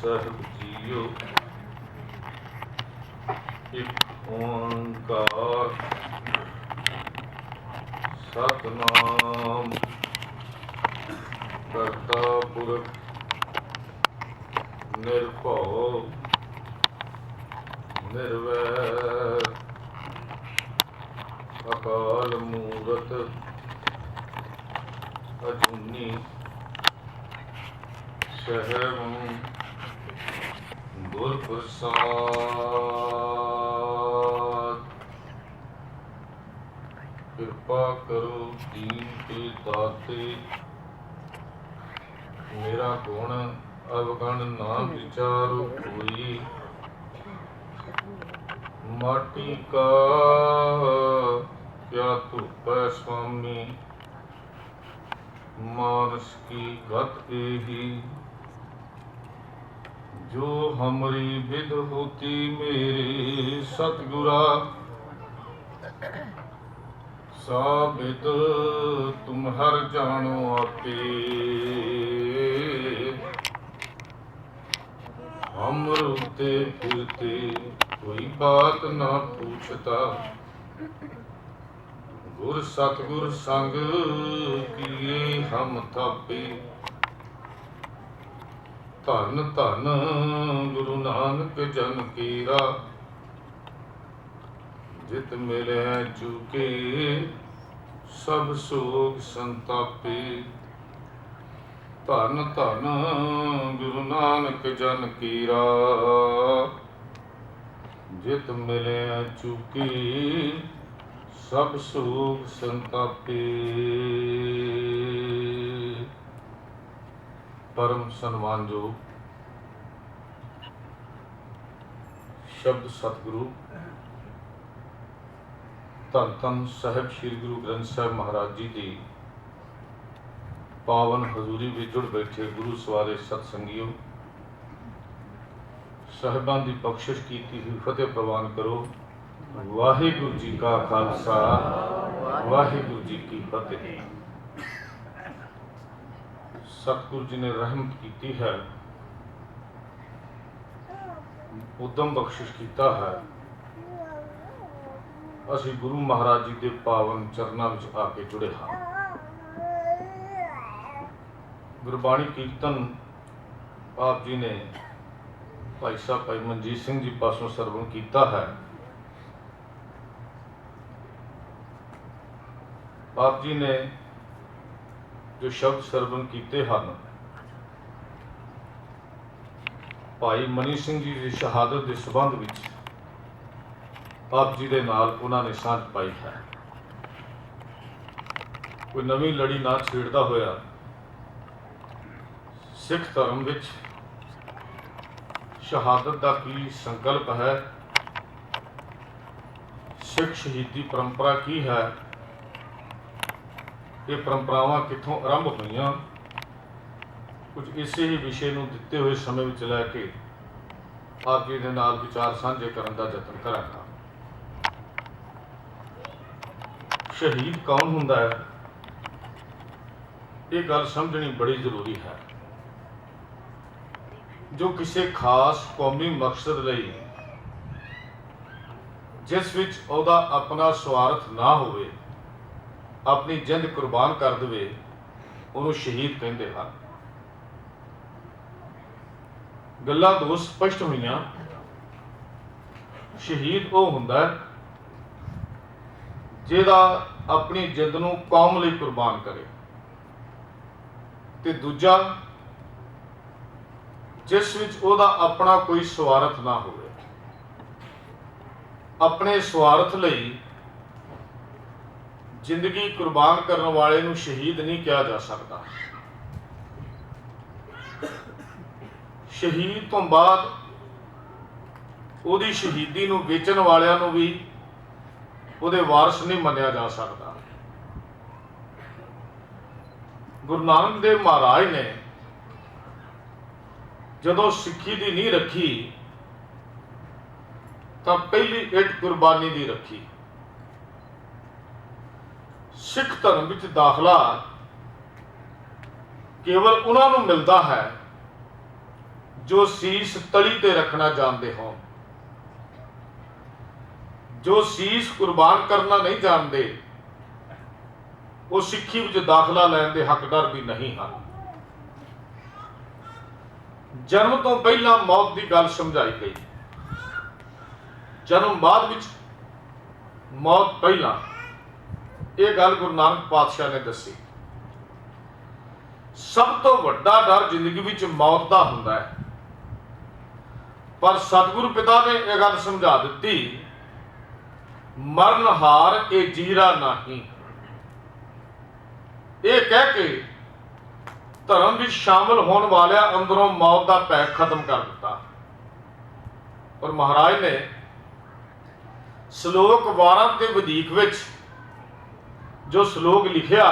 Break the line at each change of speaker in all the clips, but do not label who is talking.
ਸਾਹਿਬ JIO. ਇੱਕ ਓੰਕਾਰ ਸਤਿਨਾਮ ਕਰਤਾ ਪੁਰਖ ਨਿਰਭਉ ਨਿਰਵੈਰ ਅਕਾਲ ਮੂਰਤ ਅਜੂਨੀ ਸਹਿਬ ਗੁਰ ਪ੍ਰਸਾਦ। ਕਿਰਪਾ ਕਰੋ ਦੀਨ ਕੇ ਦਾਤੇ, ਮੇਰਾ ਗੁਣ ਅਵਗਣ ਨਾ ਵਿਚਾਰੋ ਕੋਈ। ਮਾਟੀ ਕਾ ਕਿਆ ਧੁਪੈ स्वामी, मानस की गत एही। जो हमरी विद होती मेरे सतगुरा, सा विद तुम हर जानो आपे। हम रुकते फिरते कोई बात ना पूछता, गुर सतगुर संग किए हम थापे। धन धन गुरु नानक जन केरा, जित मिले चूके सब सोग संतापे। धन धन गुरु नानक जन केरा, जित मिले चूके सब सोग संतापे। परम सन्मानयोग शब्द सतगुरु धन धन साहिब श्री गुरु ग्रंथ साहिब महाराज जी की पावन हजूरी में जुड़ बैठे गुरु सवारे सतसंगियों, साहिबान की बख्शिश की हुई फतेह प्रवान करो। वाहिगुरु जी का खालसा, वाहिगुरु जी की फतेह। सतगुरु जी ने रहमत की है, उदम बख्शिश किया है। असी गुरु महाराज जी के पावन चरणों में आके जुड़े हाँ। गुरबाणी कीर्तन आप जी ने भाई साहब भाई मनजीत सिंह जी पासों सरवण किया है। आप जी ने जो शब्द सरवण किए हैं, भाई मनी सिंह जी की शहादत के संबंध में आप जी के नाल उन्होंने सांझ पाई है। कोई नवी लड़ी ना छेड़ता होया सिख धर्म विच शहादत का की संकल्प है, सिख शहीदी परंपरा की है, ये परंपरावां कितों आरंभ हुई, कुछ इसे ही विषय को दिते हुए समय में लैके आप जी के नाल विचार साझे करने का यत्न करांगा। शहीद कौन हुंदा है, ये गल समझनी बड़ी जरूरी है। जो किसी खास कौमी मकसद लई जिस विच ओहदा अपना स्वार्थ ना होवे, अपनी जिंद कुर्बान कर दे, उन्होंने शहीद कहते हैं। गल्लां दो स्पष्ट हुई। शहीद वो हुंदा जिहदा अपनी जिंद नूं कौम लई कुर्बान करे, ते दूजा जिस विच ओहदा अपना कोई स्वार्थ ना होवे। अपने स्वार्थ लई जिंदगी कुर्बान करने वाले नूं शहीद नहीं कहा जा सकता। शहीद तो बाद उहदी शहीदी नूं वेचण वालियां नूं भी उहदे वारस नहीं मन्निया जा सकता। गुरु नानक देव महाराज ने जदों सिक्खी दी नींह रखी तां पहली इट कुर्बानी दी रखी। सिख धर्म विच दाखला केवल उन्होंने मिलता है जो शीश तली ते रखना जानते हो, जो शीश कुर्बान करना नहीं जानते, वो सिੱਖੀ ਵਿੱਚ दाखला लैन के हकदार भी नहीं हैं। जन्म तो पहला मौत की गल समझाई गई, जन्म बाद विच मौत पहला, ये गल गुरु नानक पातशाह ने दसी। सब तो वड्डा डर जिंदगी विच मौत का हुंदा है, पर सतगुरु पिता ने यह गल समझा दी, मरण हार ए जीरा नहीं। ये कह के धर्म विच शामिल होने वाले अंदरों मौत का भय खत्म कर दिता। और महाराज ने श्लोक 12 के वधीक विच जो श्लोक लिखिया,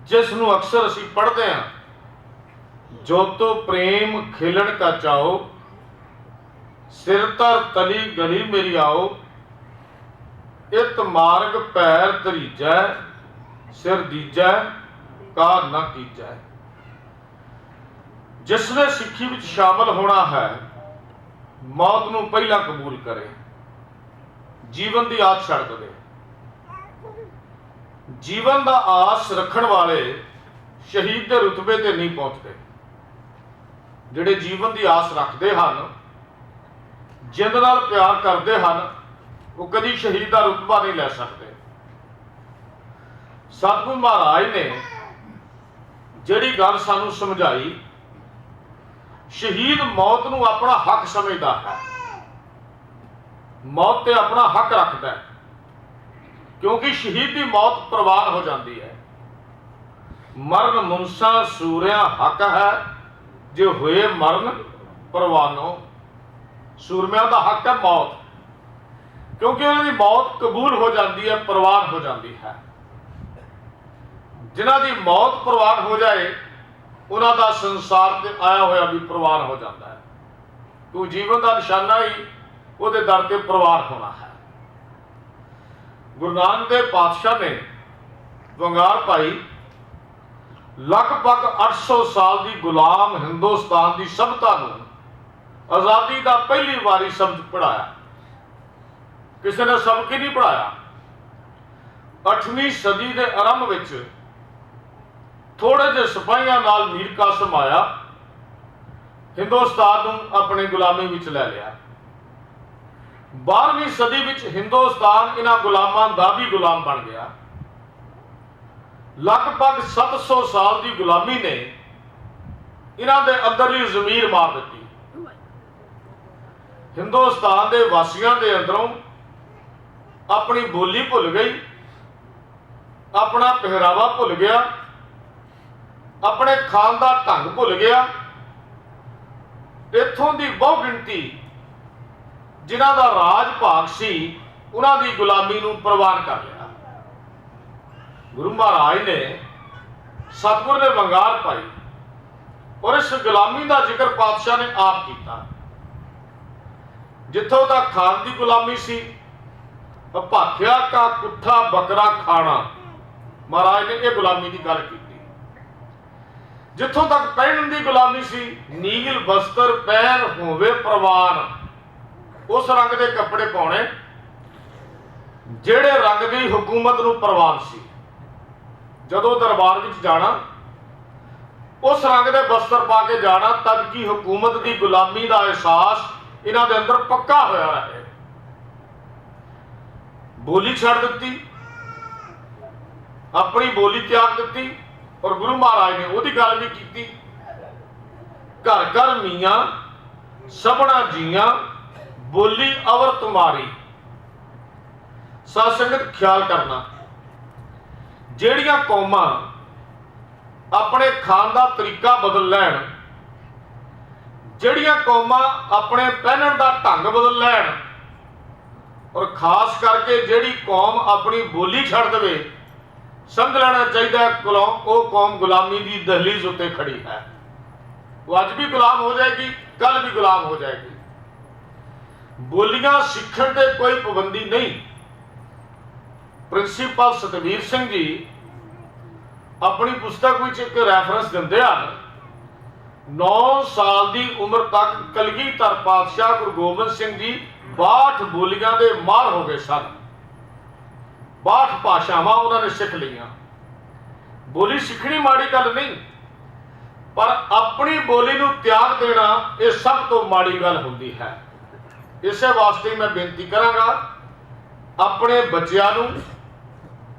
जिसनों अक्सर असी पढ़ते हैं, जो तो प्रेम खिलन का चाओ, सिर तर तली गली मेरी आओ, इत मार्ग पैर धरीजै, सिर दीजै कार ना कीजै। जिसने सिੱਖੀ विच शामिल होना है, मौत नूं पहला कबूल करे, जीवन की आस छड़ दे। जीवन का आस रखण वाले शहीद के रुतबे ते नहीं पहुंचते। जिहड़े जीवन की आस रखते हैं, जिंद नाल प्यार करते हैं, वो कभी शहीद का रुतबा नहीं लै सकते। सतगुरु महाराज ने जिहड़ी गल सानू समझाई, शहीद मौत नूं अपना हक समझदा है, मौत ते अपना हक रखता है, क्योंकि शहीद की मौत प्रवान हो जाती है। मरण मुनसा सूरिया हक है, जो हुए मरण प्रवानो। सूरमिया का हक है मौत, क्योंकि उन्होंने मौत कबूल हो जाती है, प्रवान हो जाती है। जिन्हां दी मौत प्रवान हो जाए, उन्हां दा संसार ते आया होया भी प्रवान हो जाता है, क्योंकि जीवन का निशाना ही उहदे दर ते प्रवान होना है। गुरु नानक देव पातशाह ने वंगार पाई, लगभग 800 साल की गुलाम हिंदुस्तान की सभ्यता नूं आज़ादी का पहली बारी शब्द पढ़ाया। किसी ने सबक ही नहीं पढ़ाया। 8वीं सदी के आरंभ विच थोड़े जे सिपाहियां नाल मीर कासिम आया, हिंदुस्तान नूं अपनी गुलामी विच लै लिया। 12वीं सदी विच हिंदुस्तान इन्हां गुलामां दा भी गुलाम बन गया। लगभग 700 साल की गुलामी ने इन्हां दे अंदरली ज़मीर मार दी। हिंदुस्तान के वासियों के अंदरों अपनी बोली भुल गई, अपना पहरावा भुल गया, अपने खान का ढंग भुल गया। इत्थों की बहु गिनती जिन्हां दा राज भाग सी, उन्हां दी गुलामी नूं प्रवान कर लिया। गुरु महाराज ने सतगुर ने वंगार पाई, और इस गुलामी का जिक्र पातशाह ने आप किया। जिथों तक खान की गुलामी सी, भाखिया का कुत्था बकरा खाना, महाराज ने यह गुलामी की गल की। जिथों तक पहनने की गुलामी सी, नील वस्त्र पहन होवे प्रवान, उस रंग के कपड़े पाने जेड़े रंग की हुकूमत नूं प्रवान सी। जदों दरबार विच जाना, उस रंग के वस्त्र पा के जाना, तद की हुकूमत की गुलामी का एहसास इन्हां दे अंदर पक्का होया रहे। बोली छड़ दी, अपनी बोली त्याग दी, और गुरु महाराज ने वो गल भी की, घर घर मीआं सबना जियां बोली अवर तुम्हारी। सत्संगत ख्याल करना, ਜਿਹੜੀਆਂ कौमां अपने खान का तरीका बदल लैन, ਜਿਹੜੀਆਂ कौमां अपने पहनण का ढंग बदल लैन, और खास करके ਜਿਹੜੀ कौम अपनी बोली छड़ दे, समझ लेना चाहिए वो कौम गुलामी की दहलीज उत्ते खड़ी है। वो अज भी गुलाम हो जाएगी, कल भी गुलाम हो जाएगी। बोलियां सीखण ते कोई पाबंदी नहीं। प्रिंसीपल सतवीर सिंह जी अपनी पुस्तक में एक रैफरेंस देंदे हैं, 9 साल की उम्र तक कलगीधर पातशाह गुरु गोबिंद सिंह जी 62 बोलियां के मार हो गए सन। 62 भाषावां उन्होंने सीख लिया। बोली सीखनी माड़ी गल नहीं, पर अपनी बोली नूं त्याग देना यह सब तो माड़ी गल होंदी है। इस वास्ते मैं बेनती करांगा, अपने बच्चों नूं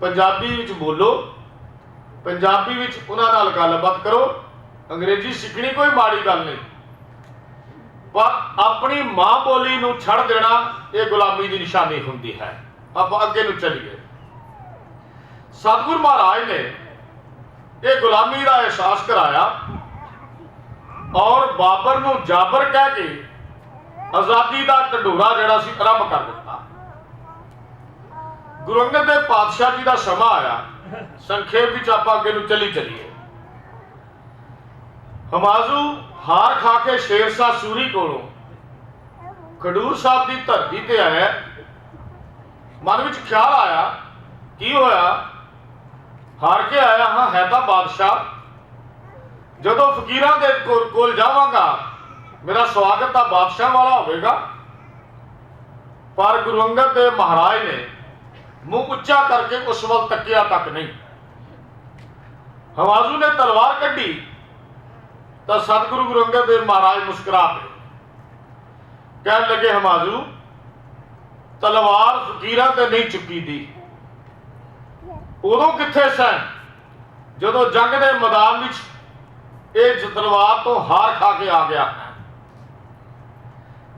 पंजाबी विच बोलो, पंजाबी विच उन्हां नाल गलबात करो। अंग्रेजी सीखनी कोई माड़ी गल नहीं, पर अपनी मां बोली नूं छड़ देना यह गुलामी की निशानी होंदी है। आप अगे नूं चलीए। सतगुरु महाराज ने यह गुलामी का एहसास कराया और बाबर नूं जाबर कह के आज़ादी का ढंडोरा जिहड़ा सी आरंभ कर दिता। गुरु अंगद देव पातशाह जी का समा आया। संखेप विच आपां अगे नूं चलीए। हमाजू हार खा के शेरशाह सूरी कोलों खडूर साहब की धरती ते आया। मन विच ख्याल आया की होया, हार के आया हाँ, है तो बादशाह, जदों फकीरां दे कोल जावांगा मेरा स्वागत तो बादशाह वाला होगा। पर गुरु अंगद देव महाराज ने मुंह उच्चा करके उस वल तकिया तक नहीं। हमाजू ने तलवार कढ़ी तो सतगुरु गुरु अंगद देव महाराज मुस्कुरा पे कह लगे, हमाजू तलवार फकीरां ते नहीं चुकी दी। उदों किथे सन जदों जंग के मैदान विच इस तलवार तो हार खा के आ गया है।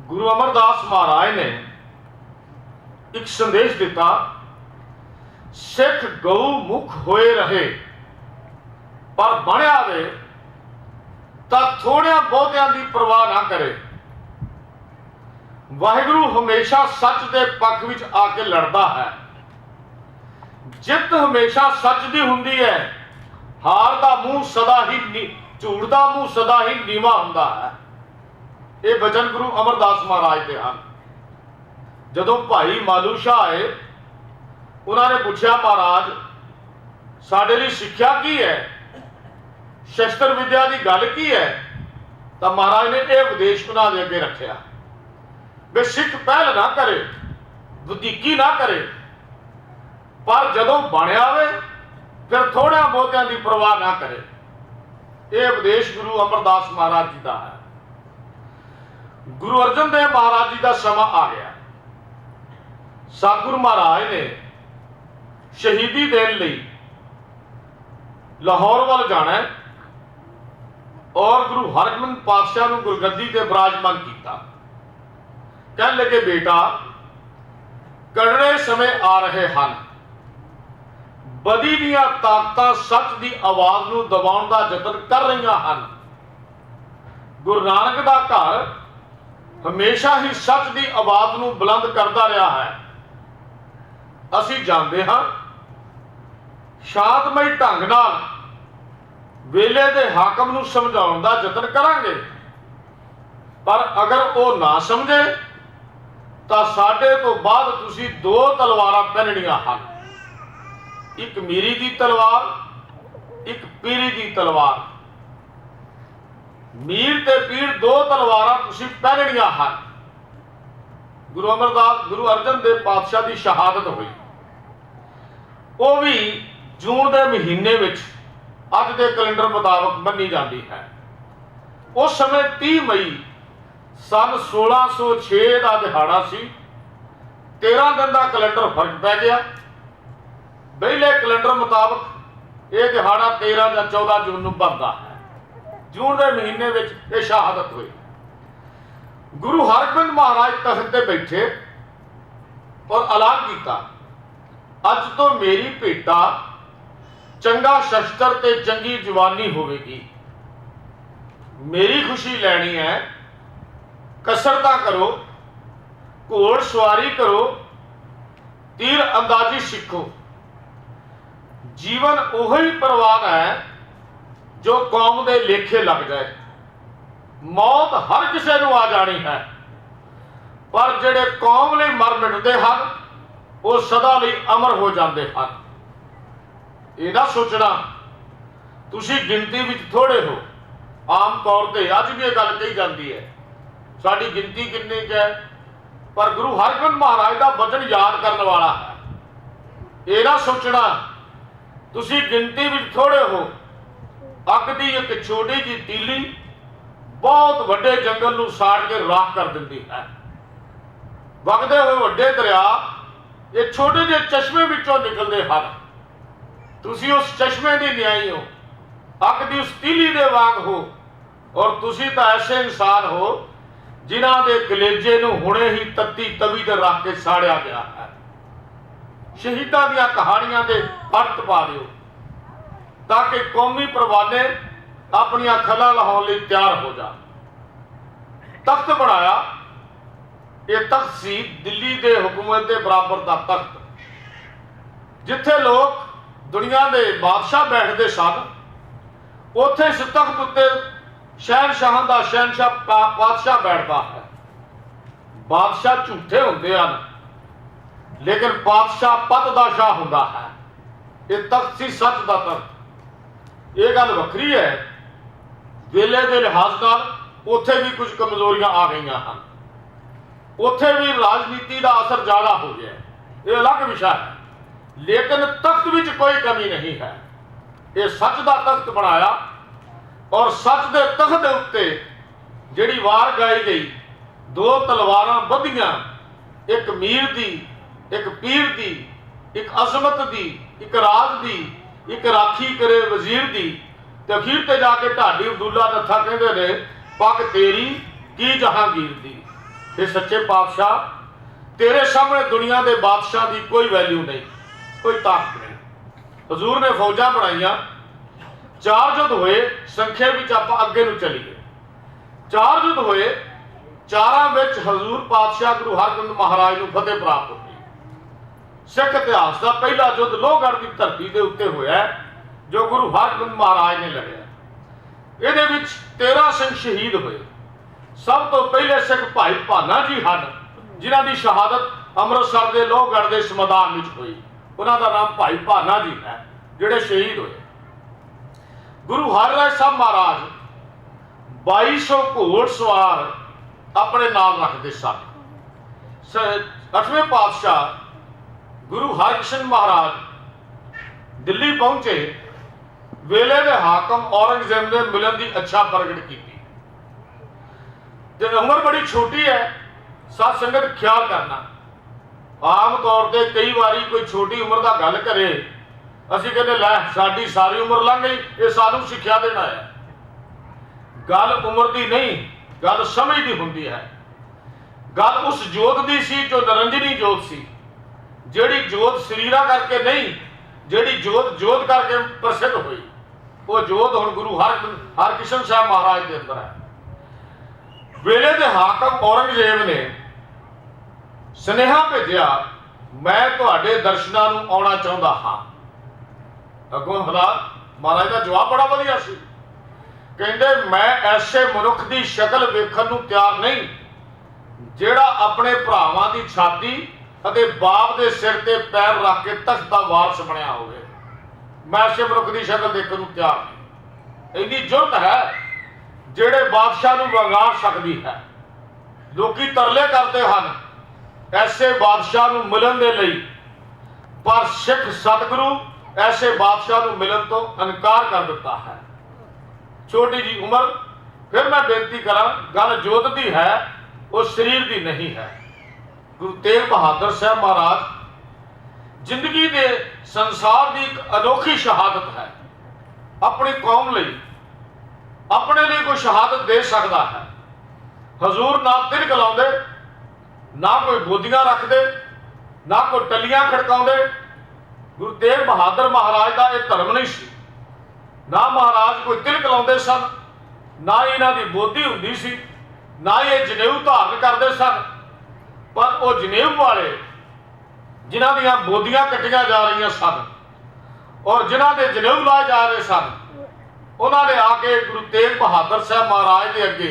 गुरु अमरदास महाराज ने एक संदेश दिता, सिख गऊ मुख होए रहे पर बनया वे तो थोड़िया बहुतियां की परवाह ना करे। वाहिगुरु हमेशा सच के पक्ष विच आके लड़ता है। जित हमेशा सच की हुंदी है, हार का मुंह सदा ही झूठ का मुंह सदा ही नीवा हुंदा है। ये वचन गुरु अमरदास महाराज के हैं। जदों भाई मालू शाह आए, उन्होंने पूछा, महाराज साडे लई सिक्ख्या की है, शस्त्र विद्या की गल की है? तो महाराज ने यह उपदेश उन्होंने अगे रखा भी सिख पहल ना करे, वधीकी ना करे, पर जदों बनया वे फिर थोड़ा बहुतियां की परवाह ना करे। यह उपदेश गुरु अमरदास महाराज जी का है। गुरु अर्जन देव महाराज जी का समा आ गया। सतगुरु महाराज ने शहीदी देने लई लाहौर वाल जाना है और गुरु हरगोबिंद पातशाह नूं गुरगद्दी ते विराजमान किया। कह लगे, बेटा कड़े समय आ रहे हैं, बदी दियां ताकतां सच की आवाज नूं दबाउण दा यतन कर रही हैं। गुरु नानक दा घर हमेशा ही सच की आवाज नूं बुलंद करता रहा है। असीं जानते हाँ, शांतमई ढंग नाल वेले दे हाकम नूं समझाउण दा यतन करांगे, पर अगर वो ना समझे तो साडे तो बाद तुसीं 2 तलवारां पहनणियां हन, एक मीरी दी तलवार, एक पीरी दी तलवार। मीर ते पीर 2 तलवारां तुसीं पहनणियां हन। गुरु अमरदास गुरु अर्जन देव पातशाह की शहादत हुई, वो भी जून के महीने विच अज के कैलेंडर मुताबिक मनी जाती है। उस समय 30 मई सन 1606 का दिहाड़ा सी। 13 दिन का कैलेंडर फर्क पै गया। पहले कैलेंडर मुताबिक यह दिहाड़ा 13 या 14 जून को बनता है। जून के महीने में यह शहादत हुई। गुरु हरगोबिंद महाराज तख्त ते बैठे और ऐलान किया, अज तो मेरी भेटा चंगा शस्त्र ते चंगी जवानी होगी। मेरी खुशी लैनी है, कसरत करो, घोड़ सवारी करो, तीर अंदाजी सीखो। जीवन उही परवान है जो कौम के लेखे लग जाए। मौत हर किसी को आ जानी है, पर जेड़े कौम लिए मर मिटते हैं वो सदा लिए अमर हो जाते हैं। यह ना सोचना तुसी गिनती विच थोड़े हो, आम तौर पर अज भी ये गल कही जाती है साड़ी गिनती किन्नी क है, पर गुरु हरगोबिंद महाराज का वचन याद करने वाला है। ये ना सोचना तुसी गिनती में थोड़े हो, अग की एक छोटी जी तीली बहुत वड्डे जंगल नूं साड़ के राख कर दिंदी है। वगदे हुए वड्डे दरिया ये छोटे जे चश्मे विचों निकलते हैं। तुसी उस चश्मे की न्याई हो, अग की उस तीली दे वांग हो, और तुसी तो ऐसे इंसान हो जिन्हां दे कलेजे नूं हुणे ही तत्ती तवी ते रख के साड़िया गया है। शहीदां दीयां कहानियां दे फर्क पा दिओ ताकि कौमी परवाने अपनियां खला लाउण लई तैयार हो जा। तख्त बनाया, ये तख्त सी दिल्ली दे हुकूमत के बराबर का तख्त, जिथे लोग दुनिया के बादशाह बैठते सन, उथे इस तख्त उत्ते शहनशाह का शहनशाह पातशाह बैठता है। बादशाह झूठे होंगे हैं, लेकिन पातशाह पत का शाह होंदा है। ये तख्त सी सच का तख्त। ये गल वक्री है, वेले के लिहाज नाल उथे भी कुछ कमजोरियां आ गई हैं, उथे भी राजनीति का असर ज्यादा हो गया, ये अलग विषय है। लेकिन तख्त विच कोई कमी नहीं है। ये सच का तख्त बनाया, और सच के तख्त के उत्ते जिहड़ी वार गाई गई, दो तलवारां बधियां, एक मीर दी, एक पीर दी, एक अजमत दी, एक राज दी, एक राखी करे वजीर दी, ते अखीर ते जाके ढाडी अब्दुल्ला नत्था कहंदे ने पग तेरी की जहांगीर दी। ये सच्चे पातशाह, तेरे सामने दुनिया के बादशाह की कोई वैल्यू नहीं, कोई ताकत नहीं। हजूर ने फौजा बनाइया, 4 युद्ध होए, संख्या विच आपां अगे नूं चलीए। 4 युद्ध होए, 4 विच हजूर पातशाह गुरु हरगोबिंद महाराज नूं फतेह प्राप्त होई। सिख इतिहास का पहला युद्ध लोहगढ़ की धरती के उत्ते होया, जो गुरु हरगोबिंद महाराज ने लड़िया। इहदे विच 13 सिंह शहीद हुए। सब तो पहले सिख भाई भाना जी हैं, जिन्हां दी शहादत अमृतसर के लोहगढ़ के इस मैदान में हुई। उन्हां दा नाम भाई भाना जी है, जिहड़े शहीद हुए। गुरु हरराय साहब महाराज 2200 घोड़ सवार अपने नाल रखते सन। 8वें पातशाह गुरु हरकृष्ण महाराज दिल्ली पहुंचे, वेले के हाकम औरंगजेब ने मिलन की इच्छा प्रगट की। उम्र बड़ी छोटी है, साथ संगत ख्याल करना। आम तौर पर कई बारी कोई छोटी उम्र का गल करे, असीं कहते लै साडी सारी उम्र लंघ गई, ये सानू सिक्ख्या देना है। गल उम्र की नहीं, गल समझ की होंदी है। गल उस जोत की सी जो निरंजनी जोत सी, जिहड़ी जोत शरीरा करके नहीं, जिहड़ी जोत जोत करके प्रसिद्ध हुई। वो जोत हुण गुरु हरकृष्ण साहब महाराज के अंदर है। वेले के हाकम औरंगजेब ने सुनेहा भेजिया, मैं तुहाडे दर्शनां नूं आउणा चाहुंदा हां। अगों हालात महाराज का जवाब बड़ा वधिया सी, कहंदे मैं ऐसे मनुख की शक्ल वेखण नूं तैयार नहीं जिहड़ा अपने भरावां की छाती अते बाप के सिर ते पैर रख के तख्त का वारस बनया होवे। मैं ऐसे मनुख की शक्ल देखने नूं तैयार नहीं। इन्नी जुर्त है जिहड़े बादशाह नूं वंगार सकदी है। लोकी तरले करते हैं ऐसे बादशाह नूं मिलन दे लई, पर सिख सतगुरु ऐसे बादशाह नूं मिलन तो इनकार कर दिता है। छोटी जी उम्र, फिर मैं बेनती करा, गल जोत दी है, वो शरीर की नहीं है। गुरु तेग बहादुर साहब महाराज जिंदगी के संसार की एक अनोखी शहादत है। अपनी कौम लई, अपने लिए कोई शहादत दे सकता है। हजूर ना तिलक लाउंदे, ना कोई बोदियां रखते, ना कोई टलियां खड़काउंदे। गुरु तेग बहादुर महाराज का यह धर्म नहीं सी। ना महाराज कोई तिलक लाउंदे सन, ना ही इन्हां दी बोधी हुंदी सी, ना ये जनेऊ धारण करते सन। पर वो जनेऊ वाले जिन्हां दियां बोदियां कट्टियां जा रही सन और जिन्हां दे जनेऊ लाए जा रहे सन, उन्होंने आके गुरु तेग बहादुर साहब महाराज के अगे